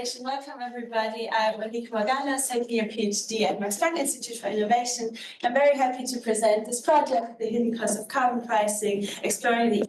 presentation. Welcome, everybody. I'm Ulrike Morgalla, second year PhD at Max Planck Institute for Innovation. I'm very happy to present this project, The Hidden Cost of Carbon Pricing, exploring the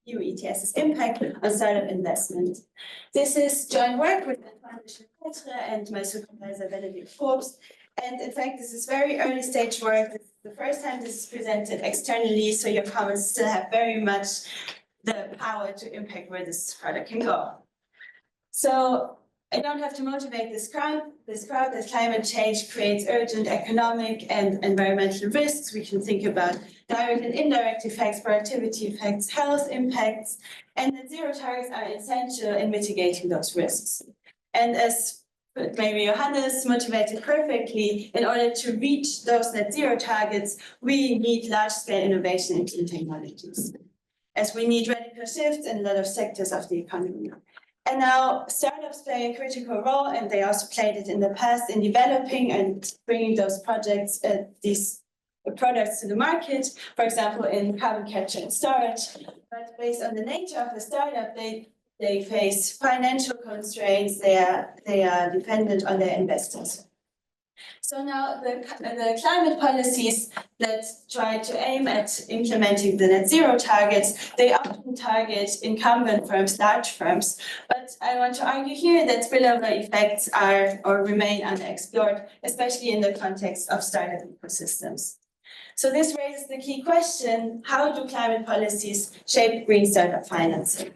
EU ETS's impact on startup investment. This is joint work with and my supervisor, Benedict Forbes. And in fact, this is very early stage work. This is the first time this is presented externally, so your comments still have very much the power to impact where this product can go. So I don't have to motivate this crowd that climate change creates urgent economic and environmental risks. We can think about direct and indirect effects, productivity effects, health impacts, and net zero targets are essential in mitigating those risks. And as maybe Johannes motivated perfectly, in order to reach those net zero targets, we need large-scale innovation in clean technologies, as we need radical shifts in a lot of sectors of the economy. And now startups play a critical role, and they also played it in the past in developing and bringing those projects, these products to the market, for example, in carbon capture and storage. But based on the nature of the startup, they face financial constraints, they are dependent on their investors. So now the climate policies that try to aim at implementing the net zero targets, they often target incumbent firms, large firms. But I want to argue here that spillover effects are or remain underexplored, especially in the context of startup ecosystems. So this raises the key question: how do climate policies shape green startup financing?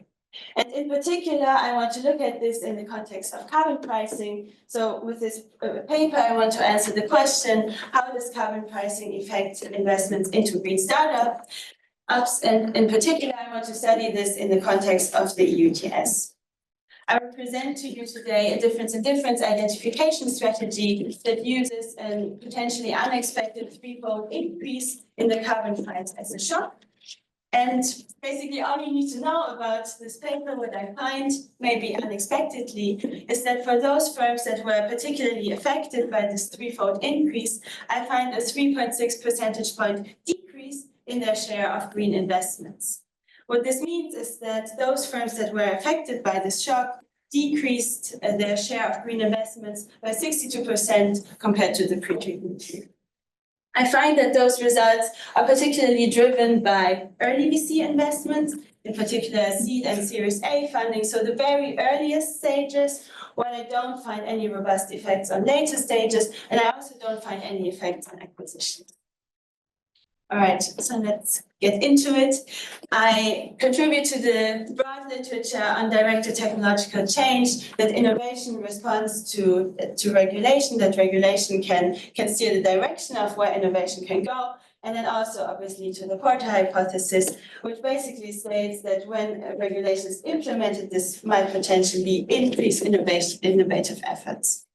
And in particular, I want to look at this in the context of carbon pricing. So with this paper, I want to answer the question, how does carbon pricing affect investments into green startups? And in particular, I want to study this in the context of the EU ETS. I will present to you today a difference in difference identification strategy that uses a potentially unexpected threefold increase in the carbon price as a shock. And basically, all you need to know about this paper, what I find, maybe unexpectedly, is that for those firms that were particularly affected by this threefold increase, I find a 3.6 percentage point decrease in their share of green investments. What this means is that those firms that were affected by this shock decreased their share of green investments by 62% compared to the pre-treatment period. I find that those results are particularly driven by early VC investments, in particular seed and Series A funding, so the very earliest stages, while I don't find any robust effects on later stages, and I also don't find any effects on acquisition. All right, so let's get into it. I contribute to the broad literature on directed technological change, that innovation responds to regulation, that regulation can steer the direction of where innovation can go, and then also obviously to the Porter hypothesis, which basically states that when regulation is implemented, this might potentially increase innovative efforts.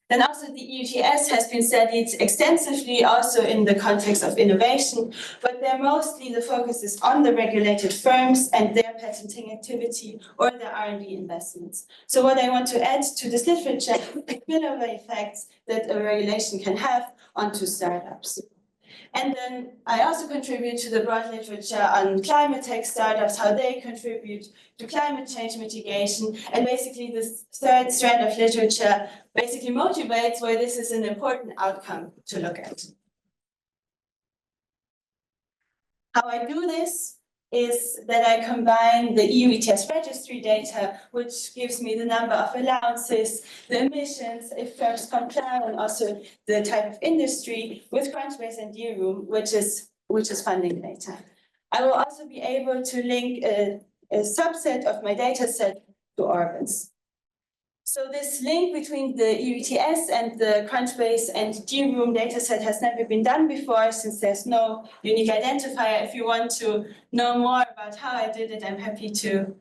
Then also the ETS has been studied extensively also in the context of innovation, but there mostly the focus is on the regulated firms and their patenting activity or their R&D investments. So what I want to add to this literature is the spillover effects that a regulation can have onto startups. And then I also contribute to the broad literature on climate tech startups, how they contribute to climate change mitigation. And basically this third strand of literature basically motivates why this is an important outcome to look at. How I do this is that I combine the EU ETS registry data, which gives me the number of allowances, the emissions, if firms comply, and also the type of industry, with Crunchbase and DRUM, which is funding data. I will also be able to link a subset of my data set to orbits. So this link between the EU ETS and the Crunchbase and DRUM dataset has never been done before, since there's no unique identifier. If you want to know more about how I did it, I'm happy to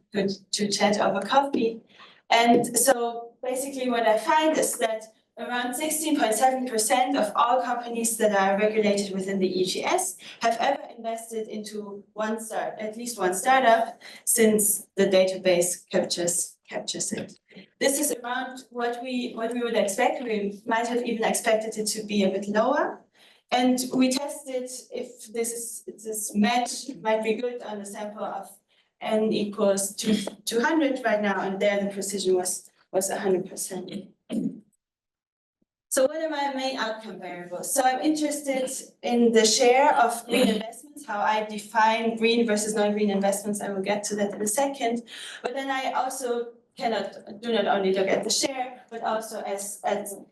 chat over coffee. And so basically what I find is that around 16.7% of all companies that are regulated within the ETS have ever invested into at least one startup, since the database captures it. This is around what we would expect. We might have even expected it to be a bit lower. And we tested if this match might be good on a sample of n equals 200 right now, and there the precision was was 100%. So what are my main outcome variables? So I'm interested in the share of green investments, how I define green versus non-green investments. I will get to that in a second. But then I also do not only look at the share, but also at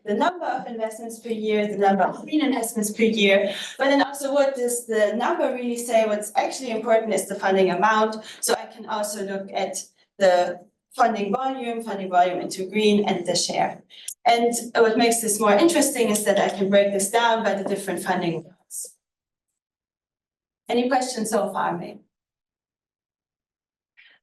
the number of investments per year, the number of green investments per year. But then also, what does the number really say? What's actually important is the funding amount. So I can also look at the funding volume into green, and the share. And what makes this more interesting is that I can break this down by the different funding routes. Any questions so far, maybe?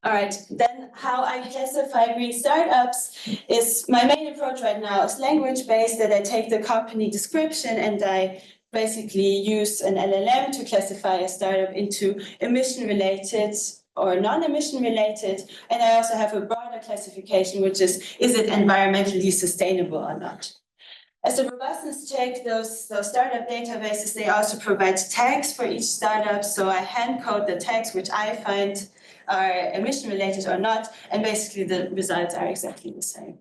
All right, then how I classify green startups is my main approach right now is language-based, that I take the company description and I basically use an LLM to classify a startup into emission-related or non-emission related. And I also have a broader classification, which is it environmentally sustainable or not? As a robustness check, those startup databases, they also provide tags for each startup. So I hand code the tags, which I find are emission related or not, and basically the results are exactly the same.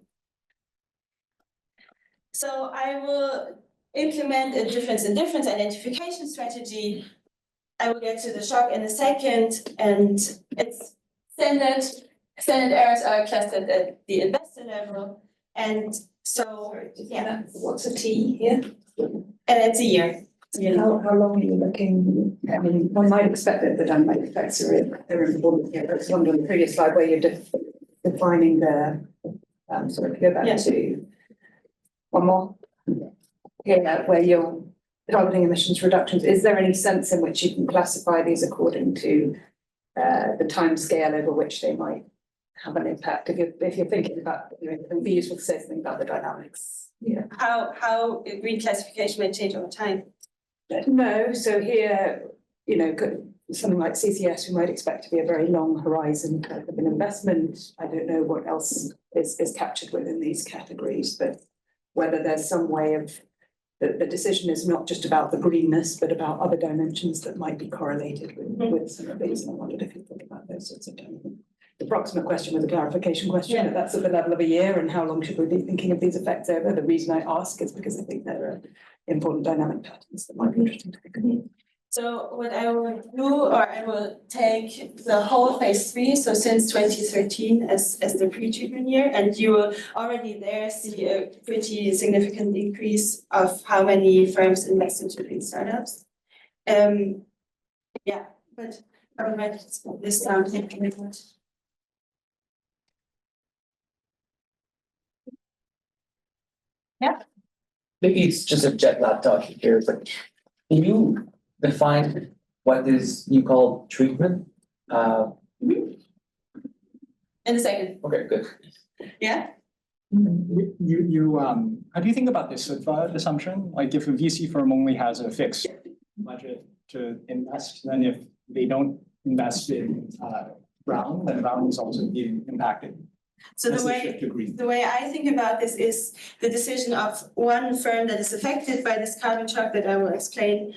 So I will implement a difference in difference identification strategy. I will get to the shock in a second, and it's standard errors are clustered at the investor level, and so yeah. What's a T here? And it's a year. How long are you looking? I mean, one might expect that the dynamic effects are important here. But on the previous slide where you're defining the sorry, go back to one more. Here, where you're targeting emissions reductions, is there any sense in which you can classify these according to the time scale over which they might have an impact? If you're thinking about, it would be useful to say something about the dynamics. Yeah. How green classification may change over time. No, so here, something like CCS, we might expect to be a very long horizon type of an investment. I don't know what else is captured within these categories, but whether there's some way of the decision is not just about the greenness, but about other dimensions that might be correlated with some of these. And I wondered if you think about those sorts of things. The approximate question was a clarification question, but that's at the level of a year, and how long should we be thinking of these effects over? The reason I ask is because I think there are important dynamic patterns that might be interesting to think about. So what I will do, or I will take the whole phase 3, so since 2013 as the pre-treatment year, and you will already there see a pretty significant increase of how many firms invest into green startups. Yeah, but I will write this down. Thank you very much. Yeah. Maybe it's just a jet lag talk here, but can you define what is you call treatment? In a second. Okay, good. Yeah. How do you think about this assumption? Like if a VC firm only has a fixed budget to invest, then if they don't invest in brown, then brown is also being impacted. So the way I think about this is the decision of one firm that is affected by this carbon shock that I will explain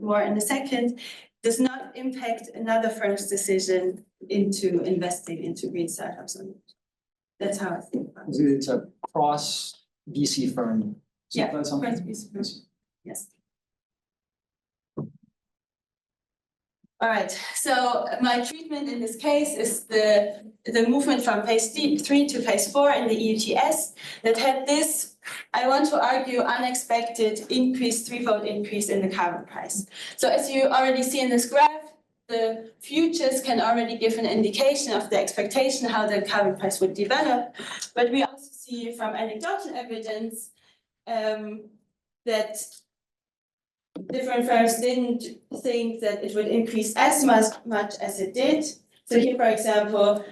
more in a second does not impact another firm's decision into investing into green startups. That's how I think about it. It's a cross VC firm. Yeah, cross VC firm. Yes. All right, so my treatment in this case is the movement from phase 3 to phase 4 in the ETS that had this, I want to argue, unexpected increase, threefold increase in the carbon price. So as you already see in this graph, the futures can already give an indication of the expectation how the carbon price would develop. But we also see from anecdotal evidence that different firms didn't think that it would increase as much as it did. So here, for example,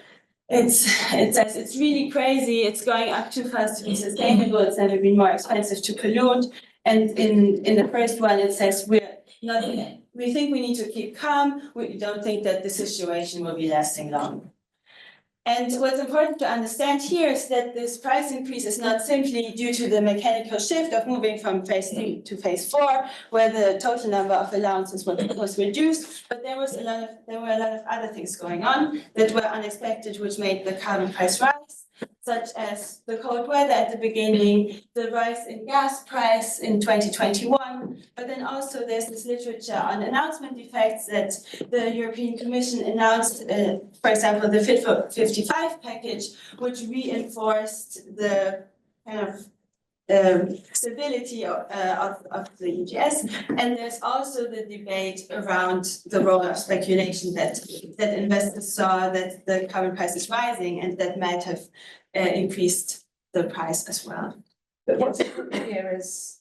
it says it's really crazy, it's going up too fast to be sustainable, it's never been more expensive to pollute. And in the first one, it says we think we need to keep calm, we don't think that the situation will be lasting long. And what's important to understand here is that this price increase is not simply due to the mechanical shift of moving from phase 3 to phase 4, where the total number of allowances was reduced, but there were a lot of other things going on that were unexpected, which made the carbon price rise. such as the cold weather at the beginning, the rise in gas price in 2021, but then also there's this literature on announcement effects that the European Commission announced, for example, the Fit for 55 package, which reinforced the kind of stability of the ETS. And there's also the debate around the role of speculation that investors saw that the carbon price is rising and that might have increased the price as well. But what's important here is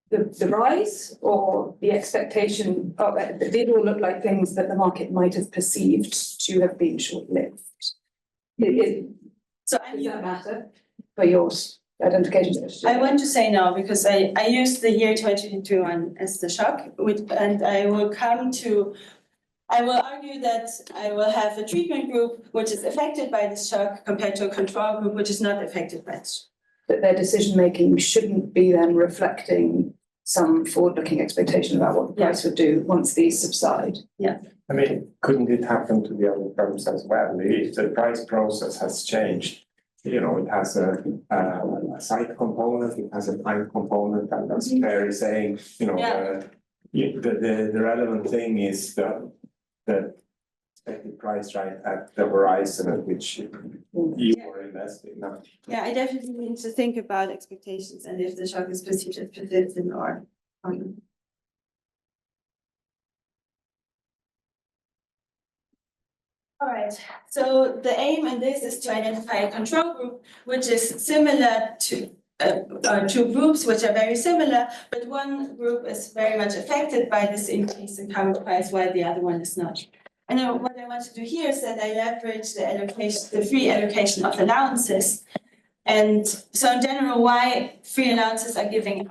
the rise or the expectation of, these all look like things that the market might have perceived to have been short-lived. So Does that matter for yours? Identification. I want to say no, because I used the year 2021 as the shock, and I will argue that I will have a treatment group which is affected by this shock compared to a control group which is not affected by this. That their decision-making shouldn't be then reflecting some forward-looking expectation about what the price would do once these subside. Yeah. I mean, couldn't it happen to the other firms as well? If the price process has changed, you know, it has a site component, it has a time component, and as Claire is saying, you know, the relevant thing is the expected price right at the horizon at which you are investing now. Yeah, I definitely need to think about expectations and if the shock is perceived as persistent or. All right, so the aim in this is to identify a control group which is similar to two groups which are very similar, but one group is very much affected by this increase in carbon price while the other one is not. And what I want to do here is that I leverage the free allocation of allowances. And so in general, why free allowances are given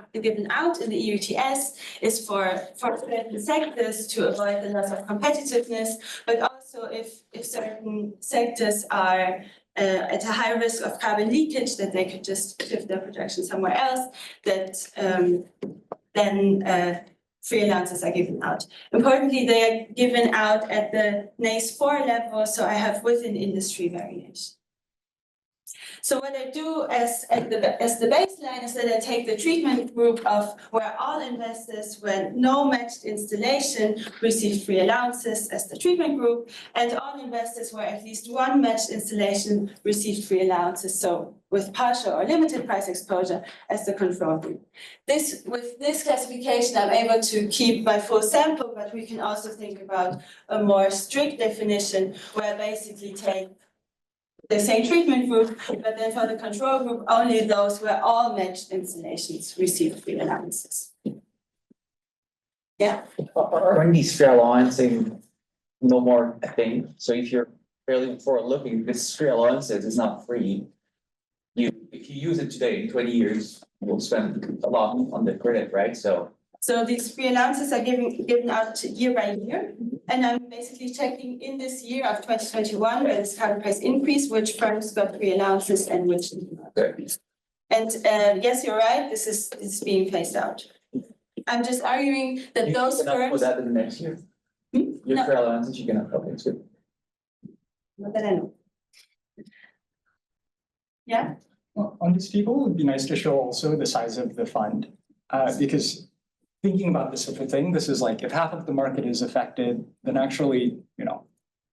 out in the EU ETS is for certain sectors to avoid the loss of competitiveness, but also if certain sectors are at a high risk of carbon leakage, that they could just shift their production somewhere else, that then free allowances are given out. Importantly, they are given out at the NACE 4 level, so I have within industry variation. So what I do as the baseline is that I take the treatment group of where all investors with no matched installation receive free allowances as the treatment group, and all investors where at least one matched installation received free allowances, so with partial or limited price exposure as the control group. With this classification, I'm able to keep my full sample, but we can also think about a more strict definition where I basically take the same treatment group, but then for the control group, only those where all matched installations receive free allowances. Yeah. Aren't these fair allowancing no more a thing? So if you're fairly forward-looking, this free allowances is not free. If you use it today, in 20 years, you'll spend a lot on the credit, right? So these free allowances are given out year by year. And I'm basically checking in this year of 2021, where this carbon price increase, which firms got free allowances and which did not. And yes, you're right, this is being phased out. I'm just arguing that those firms. Put that in the next year. Your free allowances, you cannot, okay, it's good. Not that I know. Yeah. Well, on this table, it would be nice to show also the size of the fund, because thinking about this sort of thing, this is like if half of the market is affected, then actually, you know,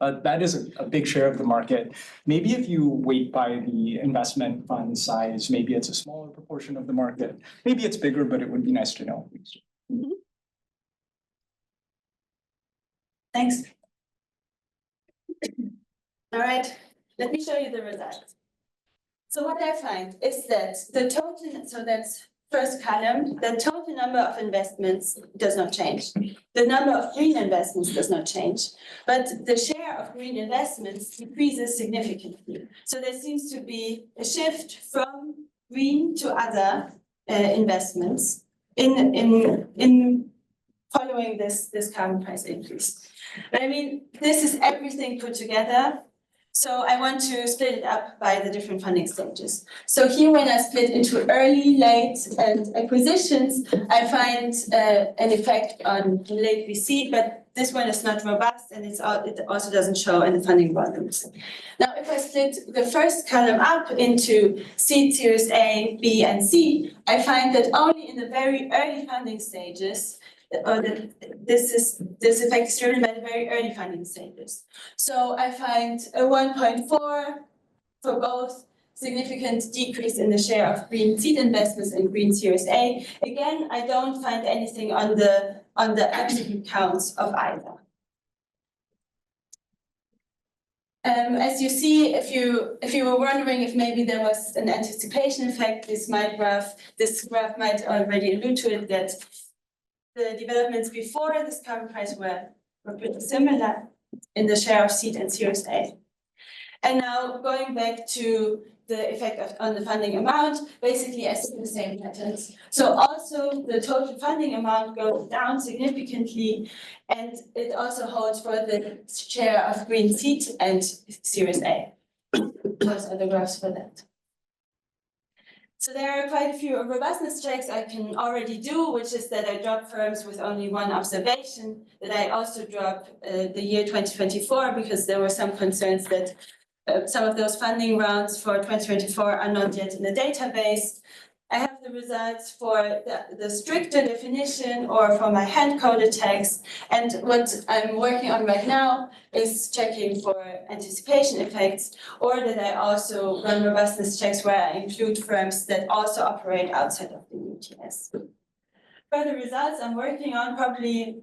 that is a big share of the market. Maybe if you weight by the investment fund size, maybe it's a smaller proportion of the market. Maybe it's bigger, but it would be nice to know. Mm-hmm. Thanks. All right, let me show you the results. So what I find is that the total, so that's first column, the total number of investments does not change. The number of green investments does not change, but the share of green investments decreases significantly. So there seems to be a shift from green to other investments in following this carbon price increase. But I mean, this is everything put together. So I want to split it up by the different funding stages. So here, when I split into early, late, and acquisitions, I find an effect on late VC, but this one is not robust, and it also doesn't show in the funding volumes. Now, if I split the first column up into seed, Series A, B, and C, I find that only in the very early funding stages, this effect is driven by the very early funding stages. So I find a 1.4 for both significant decrease in the share of green seed investments and green Series A. Again, I don't find anything on the absolute counts of either. As you see, if you were wondering if maybe there was an anticipation effect, this graph might already allude to it, that the developments before this carbon price were pretty similar in the share of seed and Series A. And now going back to the effect on the funding amount, basically I see the same patterns. So also the total funding amount goes down significantly, and it also holds for the share of green seed and Series A. Those are the graphs for that. So there are quite a few robustness checks I can already do, which is that I drop firms with only one observation, that I also drop the year 2024, because there were some concerns that some of those funding rounds for 2024 are not yet in the database. I have the results for the stricter definition or for my hand-coded text. And what I'm working on right now is checking for anticipation effects, or that I also run robustness checks where I include firms that also operate outside of the ETS. For the results I'm working on, probably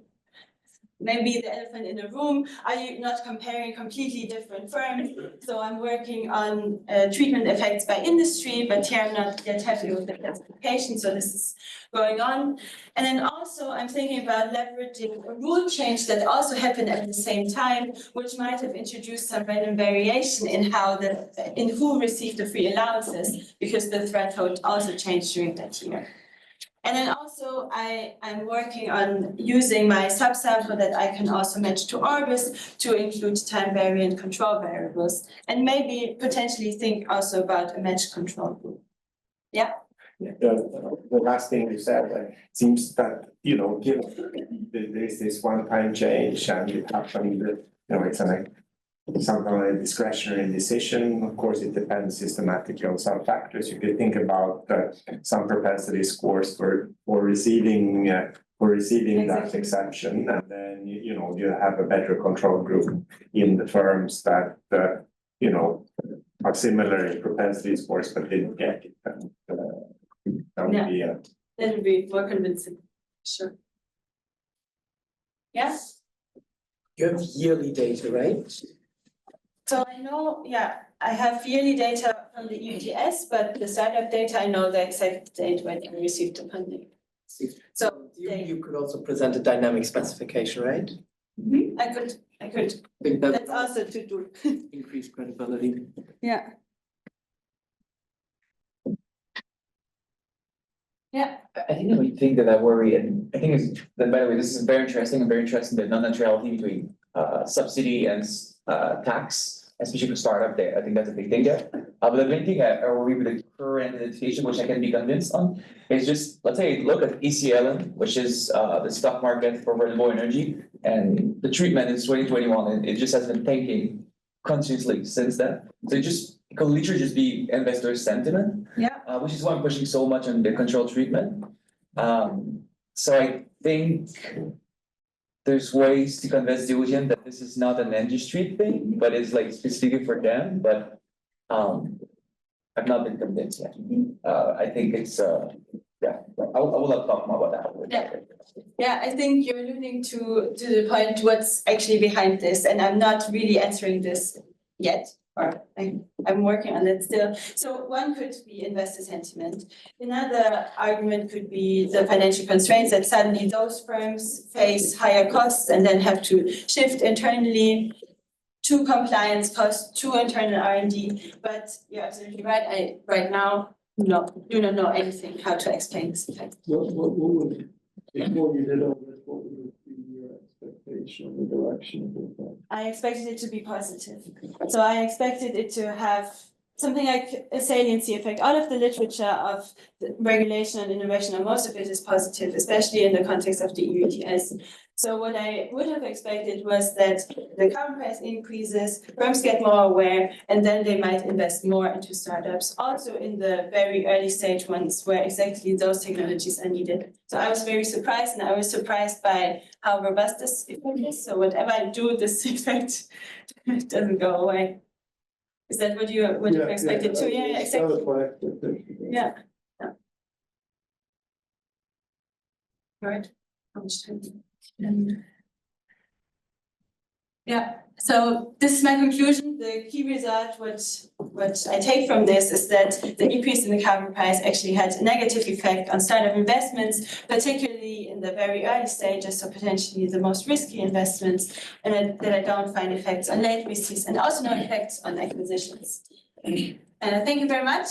maybe the elephant in the room, are you not comparing completely different firms? So I'm working on treatment effects by industry, but here I'm not yet happy with the classification, so this is going on. And then also I'm thinking about leveraging a rule change that also happened at the same time, which might have introduced some random variation in who received the free allowances, because the threshold also changed during that year. And then also I'm working on using my subsample that I can also match to Orbis to include time variant control variables, and maybe potentially think also about a match control group. Yeah. Yeah, the last thing you said, it seems that, given there's this one-time change and it happened, it's something like a discretionary decision. Of course, it depends systematically on some factors. You could think about some propensity scores for receiving that exception, and then you have a better control group in the firms that are similar in propensity scores but didn't get it. That would be more convincing. Sure. Yes. You have yearly data, right? So I know, I have yearly data from the ETS, but the startup data, I know the exact date when I received the funding. So you could also present a dynamic specification, right? Mm-hmm. I could. I think That's also to do. Increase credibility. Yeah. Yeah. I think the only thing that I worry, and I think is that, by the way, this is very interesting, the non-neutrality between subsidy and tax, especially for startup there. I think that's a big thing there. But the main thing I worry with the current identification, which I can be convinced on, is just, let's say, look at ECLN, which is the stock market for renewable energy, and the treatment is 2021, and it just has been tanking continuously since then. So it could literally just be investor sentiment, which is why I'm pushing so much on the control treatment. So I think there's ways to convince the audience that this is not an industry thing, but it's like specifically for them. But I've not been convinced yet. I think it's I will not talk more about that. Yeah, I think you're alluding to the point what's actually behind this, and I'm not really answering this yet. Or I'm working on it still. So one could be investor sentiment. Another argument could be the financial constraints, that suddenly those firms face higher costs and then have to shift internally to compliance costs, to internal R&D. But you're absolutely right. Right now do not know anything how to explain this effect. What would, before you did all this, what would be your expectation? indication of the direction of the. I expected it to be positive. So I expected it to have something like a saliency effect. All of the literature of the regulation and innovation, and most of it is positive, especially in the context of the EU ETS. So what I would have expected was that the carbon price increases, firms get more aware, and then they might invest more into startups, also in the very early stage ones where exactly those technologies are needed. So I was very surprised, and I was surprised by how robust this effect is. So whatever I do, this effect doesn't go away. Is that what you would have expected too? Yeah, exactly. That was my expectation. Yeah. Right. How much time? Yeah, so this is my conclusion. The key result, what I take from this is that the increase in the carbon price actually had a negative effect on startup investments, particularly in the very early stages, so potentially the most risky investments, and that I don't find effects on late VCs and also no effects on acquisitions. Thank you very much.